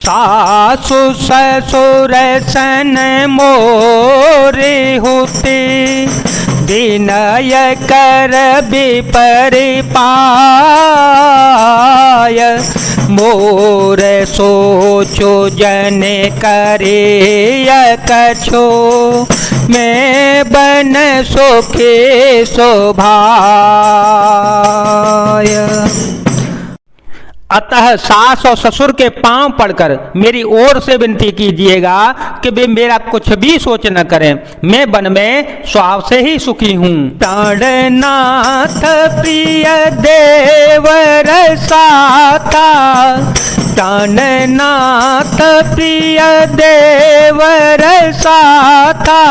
सासु ससुर सन मोरे होते, विनय कर विपरिपाय। मोर सोचो जन करे कछो, मैं बन सुखे शोभाय। अतः सास और ससुर के पांव पड़कर मेरी ओर से विनती कीजिएगा कि वे मेरा कुछ भी सोच न करें, मैं वन में स्वभाव से ही सुखी हूँ। प्राणनाथ प्रिय देवर साता, प्राणनाथ प्रिय देवर साता।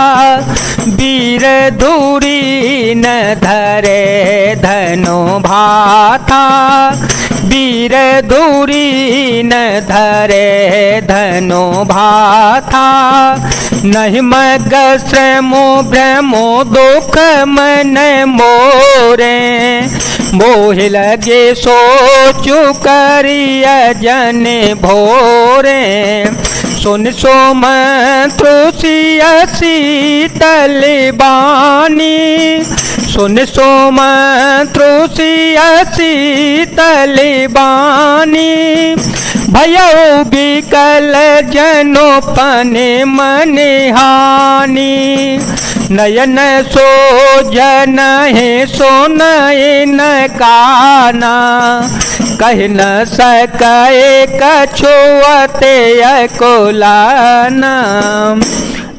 वीर धूरी न धरे धनु भाता, वीर धूरी न धरे धनु भाता। नहीं मग श्रमो भ्रमो दुख मन मोरे, मोह लगे सोचु करिय जन भोरे। सुन सोमंत्र सिय शीतल बानी, सुन सोमंत्र सिय शीतल बानी। भयो विकल जनोपन मन हानि, नयन सो जन है सोनयन काना। कह न सके कछुअते कुलाना।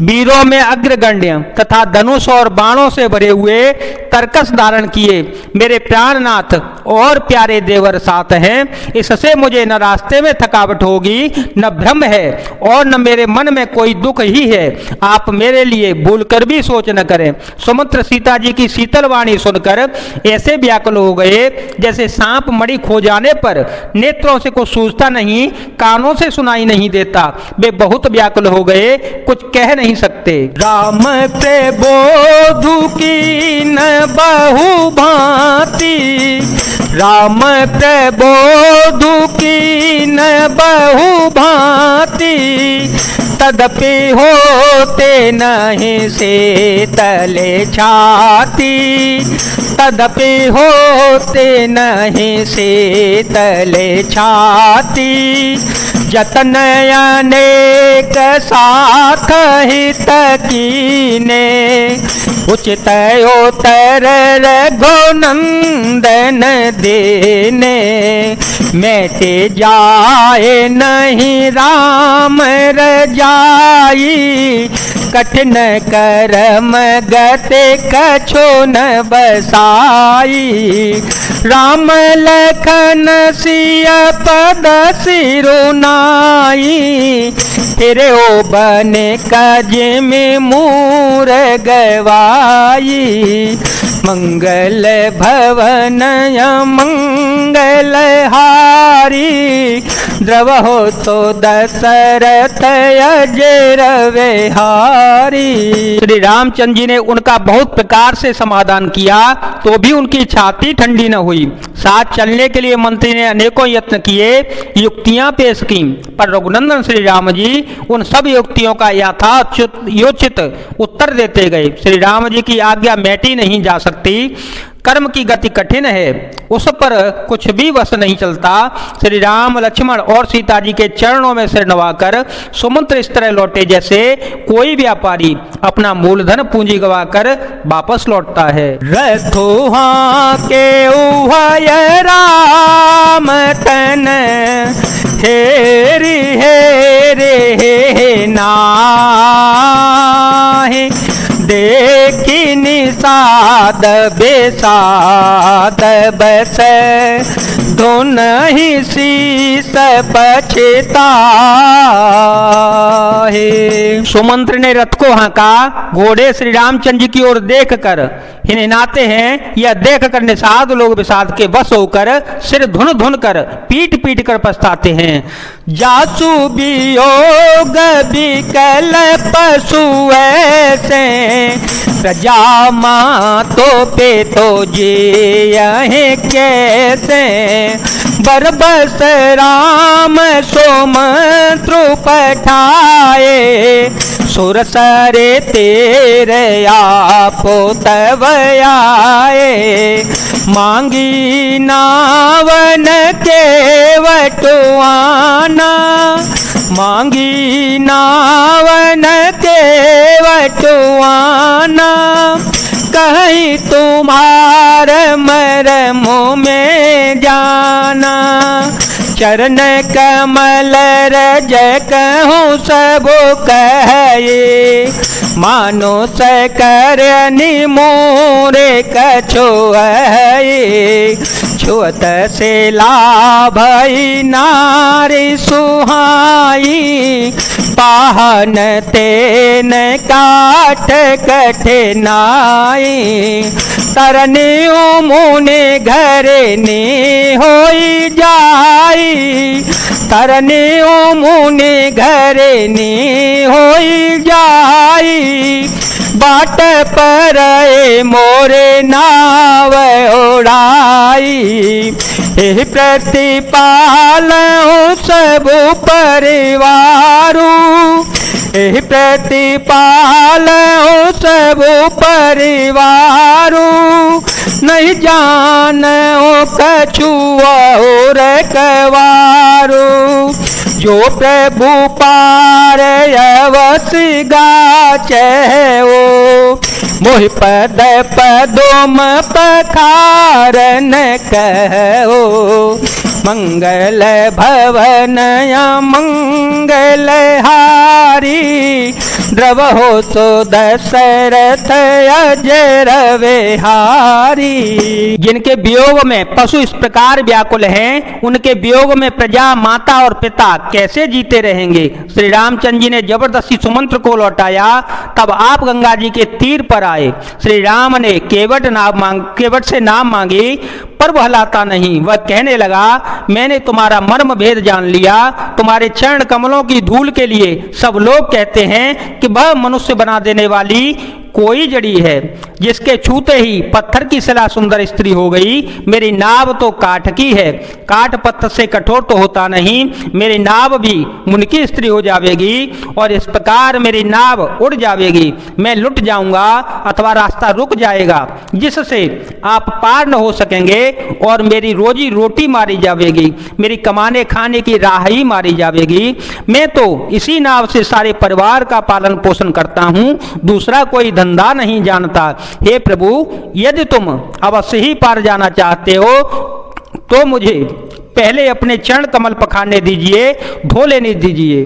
वीरों में अग्रगण्य तथा धनुष और बाणों से भरे हुए तरकस धारण किए मेरे प्राणनाथ और प्यारे देवर साथ हैं। इससे मुझे न रास्ते में थकावट होगी, न भ्रम है और न मेरे मन में कोई दुख ही है। आप मेरे लिए भूल कर भी सोच न करें। सुमित्र सीता जी की शीतल वाणी सुनकर ऐसे व्याकुल हो गए जैसे सांप मणि खो जाने पर नेत्रों से कुछ सूझता नहीं, कानों से सुनाई नहीं देता। वे बहुत व्याकुल हो गए, कुछ कह नहीं सकते। राम प्रबोधु की न बहु भांति, राम प्रबोधु की न बहु भांति। तदपि होते नहीं से तले छाती, तदपि होते नहीं से तले छाती। जतन अनेक साथ हित कीने, उचित उतर रघुनंदन देने। मैटे जाए नहीं राम रजाई, कठिन करम गते कछो न बसाई। राम लखन सिय पद सिरुनाई, फिर ओ बने काज में मूर गवाई। मंगल भवन मंगल हारी, द्रवहो तो दशरथ अजर विहारी। श्री रामचंद्र जी ने उनका बहुत प्रकार से समाधान किया तो भी उनकी छाती ठंडी न हुई। साथ चलने के लिए मंत्री ने अनेकों यत्न किए, युक्तियां पेश की, पर रघुनंदन श्री राम जी उन सब युक्तियों का यथायोचित उत्तर देते गए। श्री राम जी की आज्ञा मैटी नहीं जा सकती, कर्म की गति कठिन है, उस पर कुछ भी वश नहीं चलता। श्री राम लक्ष्मण और सीता जी के चरणों में सिर नवाकर सुमंत्र इस तरह लौटे जैसे कोई व्यापारी अपना मूलधन पूंजी गवाकर वापस लौटता है। रथोहा के उभय राम तन, हेरी हेरे नाहि। देखी निषाद बेसाद बस, धुन ही शीस पछताहे। सुमंत्र ने रथ को हाँका, घोड़े श्री रामचंद्र जी की ओर देख कर हिनहिनाते हैं। यह देख कर निषाद लोग विषाद के वश होकर सिर धुन धुन कर पीट पीट कर पछताते हैं। जासु वियोग विकल पशु ऐसे, प्रजा मातों पे तो जे यहीं कैसे, बरबस राम सोमंत्र पठाए, सुर सरे तेरे आपो तब आए, मांगी नावन के वटुआना, मांगी नावन के वटुआना, कहीं तुम्हार मरम में जाना, चरण कमल रज कहूँ सब कहे, मानो सकर निमोरे कछुआए, छुअत से लाभई नारी सुहाई, पाहन तेन काठ कठिनाई, तरने मुने घरे ने होई जाई, तरने मुने घरे ने होई जाई, बाट पर मोरे नाव उड़ाई, हे प्रतिपाल सब परिवारू, हे प्रतिपाल सब परिवारू, नहीं जान कछु और कवारू, जो प्रभु पार अवश्य गाचे हो, मोहि पद पदोम पखारन कहो, मंगल भवन मंगल हारी, द्रवहो तो दशरथ अजर विहारी। जिनके वियोग में पशु इस प्रकार व्याकुल हैं, उनके वियोग में प्रजा माता और पिता कैसे जीते रहेंगे। श्री रामचंद्र जी ने जबरदस्ती सुमंत्र को लौटाया, तब आप गंगा जी के तीर पर आए। श्री राम ने केवट से नाम मांगी, पर वह लाता नहीं। वह कहने लगा, मैंने तुम्हारा मर्म भेद जान लिया, तुम्हारे चरण कमलों की धूल के लिए सब लोग कहते हैं कि वह मनुष्य बना देने वाली कोई जड़ी है, जिसके छूते ही पत्थर की सिला सुंदर स्त्री हो गई। मेरी नाव तो काठ की है, काठ पत्थर से कठोर तो होता नहीं, मेरी नाव भी मुनि की स्त्री हो जाएगी और इस प्रकार मेरी नाव उड़ जाएगी। मैं लुट जाऊंगा अथवा रास्ता रुक जाएगा, जिससे आप पार न हो सकेंगे और मेरी रोजी रोटी मारी जाएगी, मेरी कमाने खाने की राह ही मारी जाएगी। मैं तो इसी नाव से सारे परिवार का पालन पोषण करता हूँ, दूसरा कोई धंधा नहीं जानता। हे प्रभु, यदि तुम अवश्य ही पार जाना चाहते हो तो मुझे पहले अपने चरण कमल पखारने दीजिए, धो लेने दीजिए।